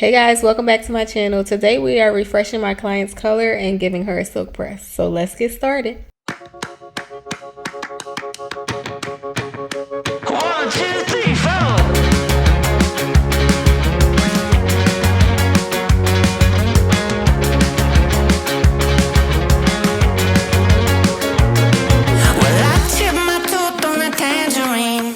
Hey guys, welcome back to my channel. Today we are refreshing my client's color and giving her a silk press. So let's get started. 1, 2, 3, 4. Well, I chipped my tooth on a tangerine,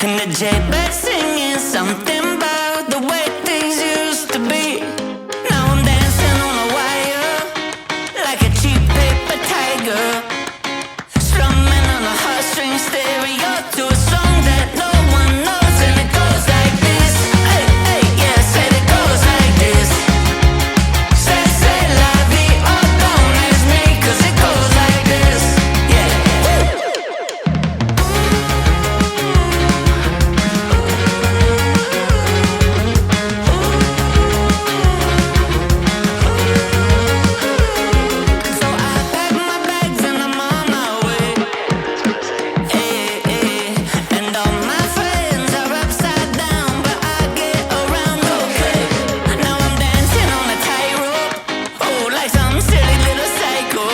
and the jaybird singing something about the way things used to be. Now I'm dancing on a wire like a cheap paper tiger, strumming on a heartstring stereo to a song that no one knows, and it goes like this. Hey, hey, yeah, said it goes like this. Say la vie, oh, don't ask me, 'cause it goes like this. Yeah. So I pack my bags and I'm on my way. Hey, hey. And all my friends are upside down, but I get around okay. Now I'm dancing on a tightrope, oh, like some silly little psycho.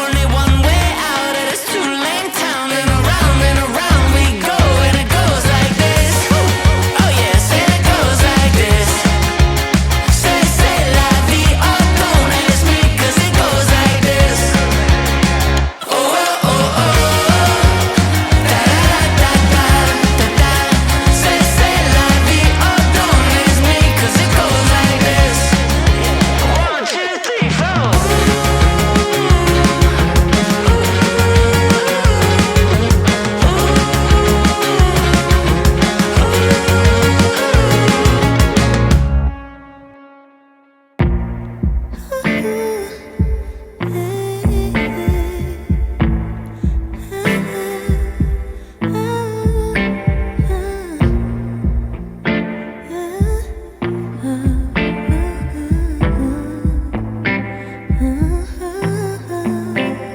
Only one way out of this two-lane town, and around we go, and it goes like this. Oh yeah, say it goes like this. Say la vie, oh, don't ask me, 'cause it goes like this. Oh, oh, oh, oh. Da da da da da da. Say la vie, oh, don't ask me, 'cause it goes like this. 1, 2, 3, 4.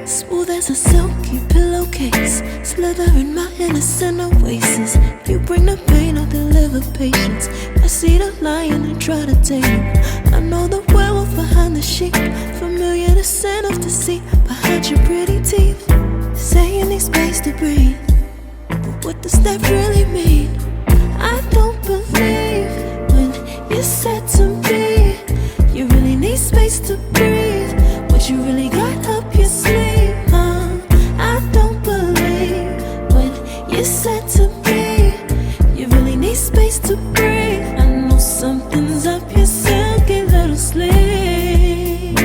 Smooth as a silky pillowcase, slither in my innocent oasis. You bring the pain, I'll deliver patience. I see the lion and try to tame him. I know the werewolf behind the sheep, familiar the scent of deceit behind your pretty teeth. Saying need space to breathe, but what does that really mean? I don't believe when you said to me you really need space to breathe. What you really got up your sleeve, I don't believe when you said to me you really need space to breathe. I know something's up your silky little sleeve,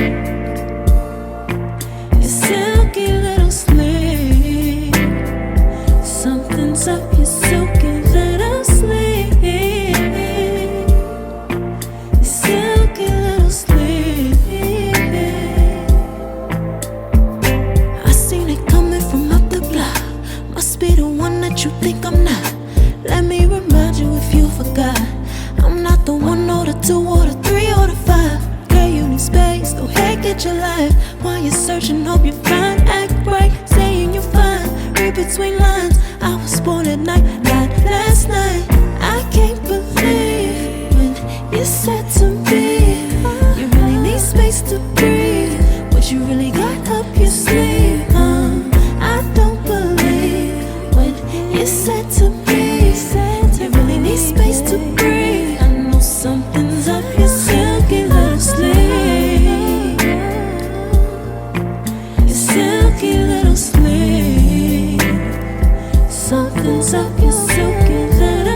your silky little sleeve. Something's up your silky little sleeve, your silky little sleeve. I seen it coming from up the block. Must be the one that you think I'm not. Let me remind you if you forgot, I'm not the 1 or the 2 or the 3 or the 5. Okay, you need space, go ahead, get your life. While you're searching, hope you find, act right, saying you're fine. Read between lines, I was born at night, not last night. I can't believe when you said to me you really need space to breathe. What you really got up your sleeve, I don't believe when you said to me you really need space to breathe. I know something's up your silky little sleeve, your silky little sleeve. Something's up your silky little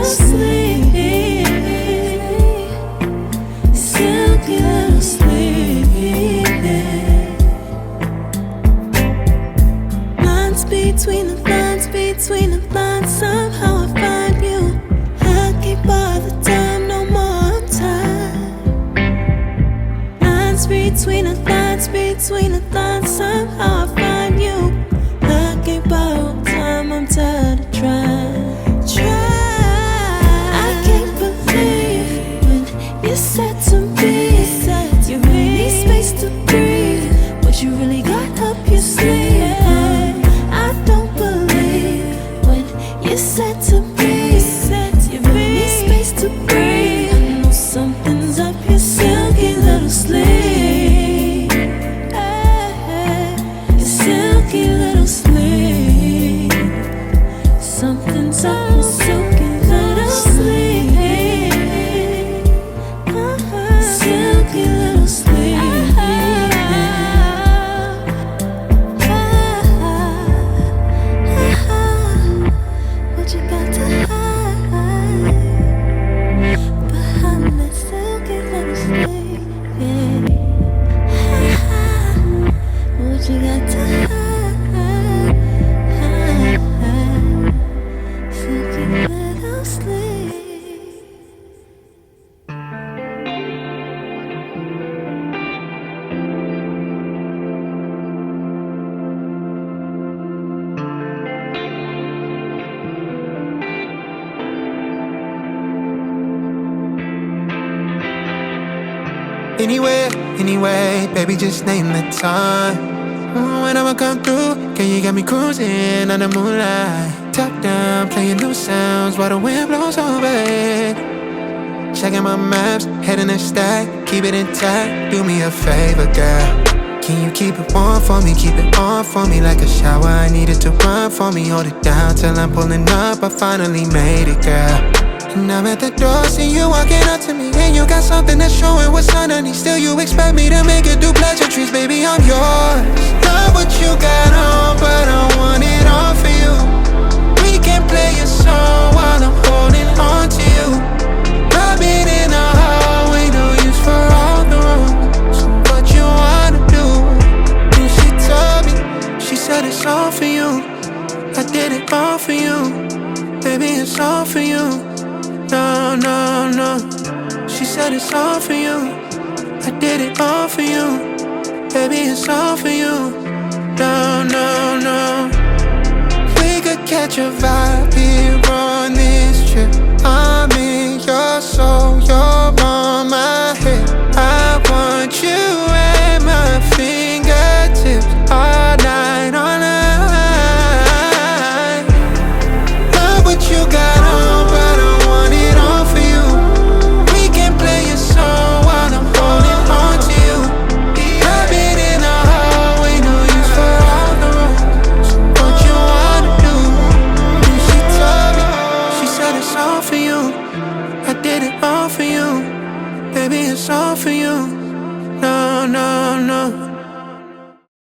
Anywhere, anyway, baby, just name the time. When I'ma come through, girl, you got me cruising on the moonlight. Top down, playing new sounds while the wind blows over it. Checking my maps, heading the stack, keep it intact. Do me a favor, girl. Can you keep it warm for me, keep it on for me like a shower? I needed to run for me, hold it down till I'm pulling up. I finally made it, girl. And I'm at the door, see you walking up to me, and you got something that's showing what's underneath. Still you expect me to make it do pleasantries, baby, I'm yours. Love what you got on, but I want it all for you. We can play a song while I'm holding on to you. Rub it in the hallway, no use for all the rooms. So what you wanna do? And she told me, she said it's all for you. I did it all for you. Baby, it's all for you. No, no, no. She said it's all for you. I did it all for you. Baby, it's all for you. No, no, no. We could catch a vibe here on this trip. I'm in your soul, you're on my head. I want you at my fingertips all night, all night. Love what you got on, but I want it all for you. We can play a song while I'm holding on to you. Rub it in the hallway, no use for all the rooms. So what you wanna do? And she told me, she said it's all for you. I did it all for you. Baby, it's all for you. No, no, no.